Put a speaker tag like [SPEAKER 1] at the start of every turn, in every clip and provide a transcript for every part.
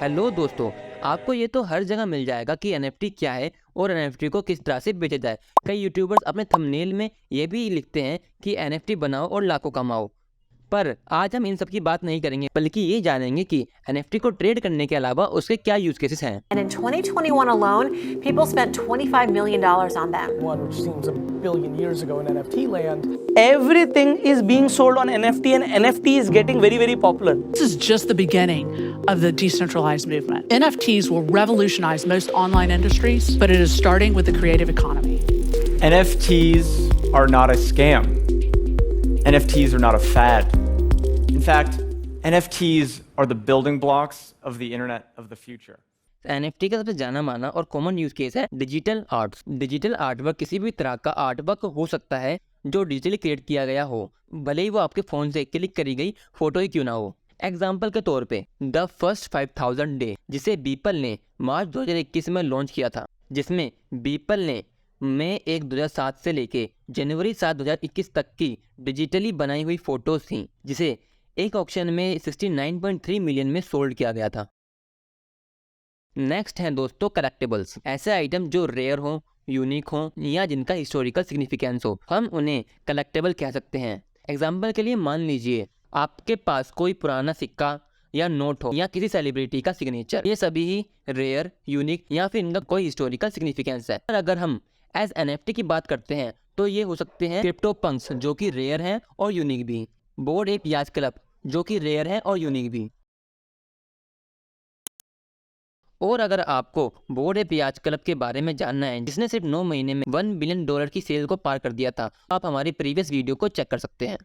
[SPEAKER 1] Hello दोस्तों, आपको ये तो हर जगह मिल जाएगा कि एनएफटी क्या है और एनएफटी को किस तरह से बेचा जाए। कई यूट्यूबर्स अपने थंबनेल में ये भी लिखते हैं कि एनएफटी बनाओ और लाखों कमाओ। पर आज हम इन सब की बात नहीं करेंगे, बल्कि ये जानेंगे कि एनएफटी को ट्रेड करने के अलावा उसके क्या यूज केसेस हैं।
[SPEAKER 2] And in 2021 alone, people spent $25 million on them.
[SPEAKER 3] One which seems a billion years ago in NFT land.
[SPEAKER 4] Everything is being sold on NFT and NFT is getting very, very popular.
[SPEAKER 5] This is just the beginning of the decentralized movement. NFTs will revolutionize most online industries, but it is starting with the creative economy.
[SPEAKER 6] NFTs are not a scam. NFTs are not a fad. In fact, NFTs are the building blocks of the internet of the future.
[SPEAKER 1] NFT का सबसे जाना माना और common use case है digital art. Digital artwork किसी भी तरह का आर्टवर्क हो सकता है जो डिजिटली क्रिएट किया गया हो, भले ही वो आपके फोन से क्लिक करी गई फोटो ही क्यों ना हो। एग्जाम्पल के तौर पे द फर्स्ट 5000 डे, जिसे बीपल ने मार्च 2021 में लॉन्च किया था, जिसमें बीपल ने मई 1 2007 से लेके जनवरी 7 2021 तक की डिजिटली बनाई हुई फोटोज थी, जिसे एक ऑक्शन में 69.3 मिलियन में सोल्ड किया गया था। नेक्स्ट हैं दोस्तों कलेक्टिबल्स। ऐसे आइटम जो रेयर हो, यूनिक हो या जिनका हिस्टोरिकल सिग्निफिकेंस हो, हम उन्हें कलेक्टिबल कह सकते हैं। एग्जाम्पल के लिए मान लीजिए आपके पास कोई पुराना सिक्का या नोट हो या किसी सेलिब्रिटी का सिग्नेचर, ये सभी ही रेयर, यूनिक या फिर इनका कोई हिस्टोरिकल सिग्निफिकेंस है। और अगर हम एज एनएफटी की बात करते हैं तो ये हो सकते हैं क्रिप्टो पंक्स जो कि रेयर हैं और यूनिक भी, बोर्ड एप याच क्लब जो कि रेयर है और यूनिक भी। और अगर आपको बोर्ड एप याच क्लब के बारे में जानना है, जिसने सिर्फ 9 महीने में $1 बिलियन की सेल को पार कर दिया था, आप हमारी प्रीवियस वीडियो को चेक कर सकते हैं।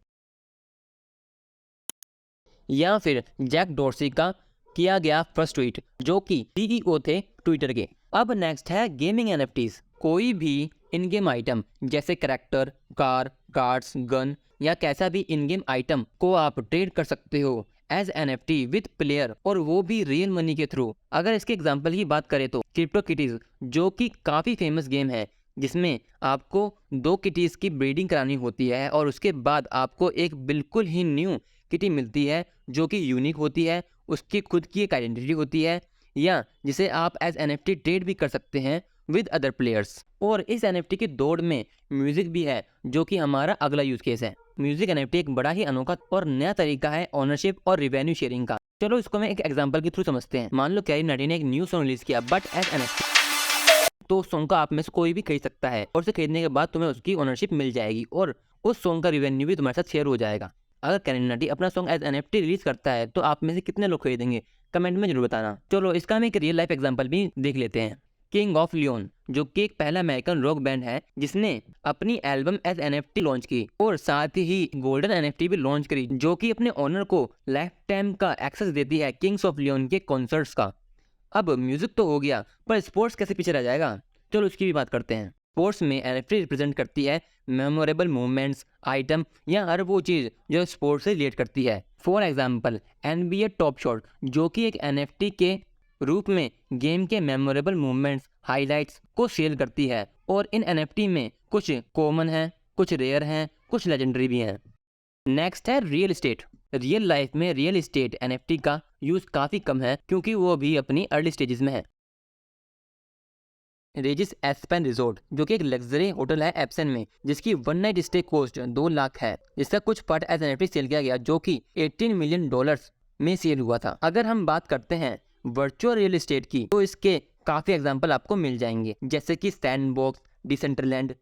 [SPEAKER 1] या फिर जैक डॉर्सी का किया गया फर्स्ट ट्वीट, जो कि सीईओ थे ट्विटर के। अब नेक्स्ट है गेमिंग एनएफटीज। कोई भी इन गेम आइटम जैसे कैरेक्टर, कार, कार्ड्स, गन या कैसा भी इन गेम आइटम को आप ट्रेड कर सकते हो एज एनएफटी विद प्लेयर, और वो भी रियल मनी के थ्रू। अगर इसके एग्जांपल की बात करें तो क्रिप्टो किटीज, जो कि काफ़ी फेमस गेम है, जिसमें आपको 2 किटीज़ की ब्रीडिंग करानी होती है और उसके बाद आपको एक बिल्कुल ही न्यू किटी मिलती है जो कि यूनिक होती है, उसकी खुद की एक आइडेंटिटी होती है, या जिसे आप एज एनएफटी ट्रेड भी कर सकते हैं विद अदर प्लेयर्स। और इस एनएफटी की दौड़ में म्यूजिक भी है, जो कि हमारा अगला यूज केस है। म्यूजिक एनएफटी एक बड़ा ही अनोखा और नया तरीका है ओनरशिप और रिवेन्यू शेयरिंग का। चलो इसको मैं एक एग्जांपल के थ्रू समझते हैं। मान लो कैरी नाटी ने एक न्यू सॉन्ग रिलीज किया बट एज एनएफटी, तो सॉन्ग का आप में से कोई भी खरीद सकता है और उसे खरीदने के बाद तुम्हें उसकी ओनरशिप मिल जाएगी और उस सॉन्ग का रिवेन्यू भी तुम्हारे साथ शेयर हो जाएगा। अगर कैरी नाटी अपना सॉन्ग एज एनएफटी रिलीज करता है तो आप में से कितने लोग खरीदेंगे, कमेंट में जरूर बताना। चलो इसका हम एक रियल लाइफ एग्जांपल भी देख लेते हैं। किंग ऑफ लियोन, जो कि एक पहला अमेरिकन रॉक बैंड है जिसने अपनी एल्बम एज एनएफटी लॉन्च की और साथ ही गोल्डन एनएफटी भी लॉन्च करी, जो कि अपने ओनर को लाइफ टाइम का एक्सेस देती है किंग्स ऑफ लियोन के कॉन्सर्ट्स का। अब म्यूजिक तो हो गया, पर स्पोर्ट्स कैसे पीछे रह जाएगा? चलो उसकी भी बात करते हैं। स्पोर्ट्स में एनएफटी रिप्रेजेंट करती है मेमोरेबल मूवमेंट्स, आइटम या हर वो चीज़ जो स्पोर्ट्स से रिलेट करती है। For example NBA top shot, जो कि एक एनएफटी के रूप में गेम के मेमोरेबल मूवमेंट्स, हाइलाइट्स को सेल करती है। और इन एनएफटी में कुछ कॉमन हैं, कुछ रेयर हैं, कुछ लेजेंडरी भी हैं। नेक्स्ट है रियल एस्टेट। रियल लाइफ में रियल एस्टेट एनएफटी का यूज़ काफ़ी कम है, क्योंकि वो भी अपनी अर्ली स्टेजेस में है। रेजिस एस्पेन रिजोर्ट, जो कि एक लग्जरी होटल है एप्सन में, जिसकी 1 नाइट स्टे कॉस्ट 2 लाख है, जिसका कुछ पार्ट एज एनएफटी सेल किया गया, जो कि $18 मिलियन में सेल हुआ था। अगर हम बात करते हैं वर्चुअल रियल एस्टेट की, तो इसके काफ़ी एग्जांपल आपको मिल जाएंगे, जैसे कि सैंडबॉक्स, डिसेंट्रलैंड,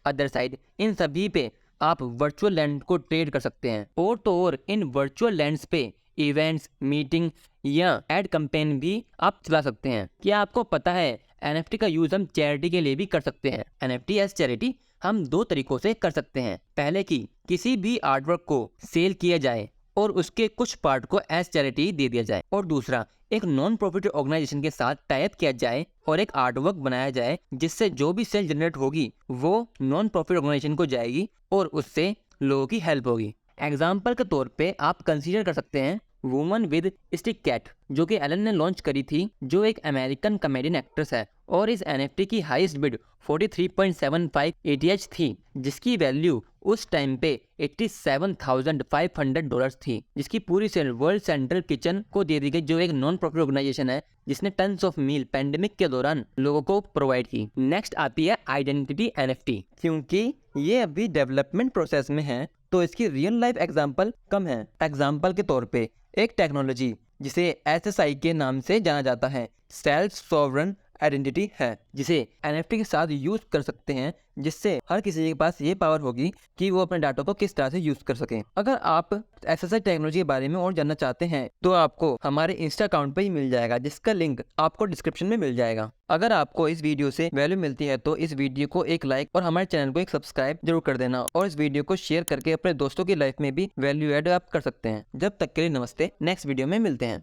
[SPEAKER 1] अदर साइड। इन सभी पे आप वर्चुअल लैंड को ट्रेड कर सकते हैं। और तो और इन वर्चुअल लैंड्स पे इवेंट्स, मीटिंग या एड कैंपेन भी आप चला सकते हैं। क्या आपको पता है एनएफटी का यूज़ हम चैरिटी के लिए भी कर सकते हैं? एनएफटी एज चैरिटी हम 2 तरीकों से कर सकते हैं। पहले कि किसी भी आर्टवर्क को सेल किया जाए और उसके कुछ पार्ट को एज चैरिटी दे दिया जाए, और दूसरा एक नॉन प्रॉफिट ऑर्गेनाइजेशन के साथ टाई अप किया जाए और एक आर्टवर्क बनाया जाए, जिससे जो भी सेल जनरेट होगी वो नॉन प्रॉफिट ऑर्गेनाइजेशन को जाएगी और उससे लोगों की हेल्प होगी। एग्जाम्पल के तौर पे आप कंसीडर कर सकते हैं वुमन विद स्टिक कैट, जो कि एलन ने लॉन्च करी थी, जो एक अमेरिकन कॉमेडियन एक्ट्रेस है। और इस एनएफटी की हाईएस्ट बिड 43.75 ETH थी, जिसकी वैल्यू उस टाइम पे $87,500 थी, जिसकी पूरी सेल वर्ल्ड सेंट्रल किचन को दे दी गई, जो एक नॉन प्रॉफिट ऑर्गेनाइजेशन है जिसने टन्स ऑफ मील पेंडेमिक के दौरान लोगों को प्रोवाइड की। नेक्स्ट आती है आइडेंटिटी NFT। क्योंकि ये अभी डेवलपमेंट प्रोसेस में है तो इसकी रियल लाइफ एग्जांपल कम है। एग्जांपल के तौर पे एक टेक्नोलॉजी जिसे SSI के नाम से जाना जाता है, सेल्फ सॉवरन आइडेंटिटी है, जिसे NFT के साथ यूज कर सकते हैं, जिससे हर किसी के पास ये पावर होगी कि वो अपने डाटा को किस तरह से यूज कर सके। अगर आप SSI टेक्नोलॉजी के बारे में और जानना चाहते हैं तो आपको हमारे इंस्टा अकाउंट पे ही मिल जाएगा, जिसका लिंक आपको डिस्क्रिप्शन में मिल जाएगा। अगर आपको इस वीडियो से वैल्यू मिलती है तो इस वीडियो को एक लाइक और हमारे चैनल को एक सब्सक्राइब जरूर कर देना, और इस वीडियो को शेयर करके अपने दोस्तों की लाइफ में भी वैल्यू ऐड आप कर सकते हैं। जब तक के लिए नमस्ते, नेक्स्ट वीडियो में मिलते हैं।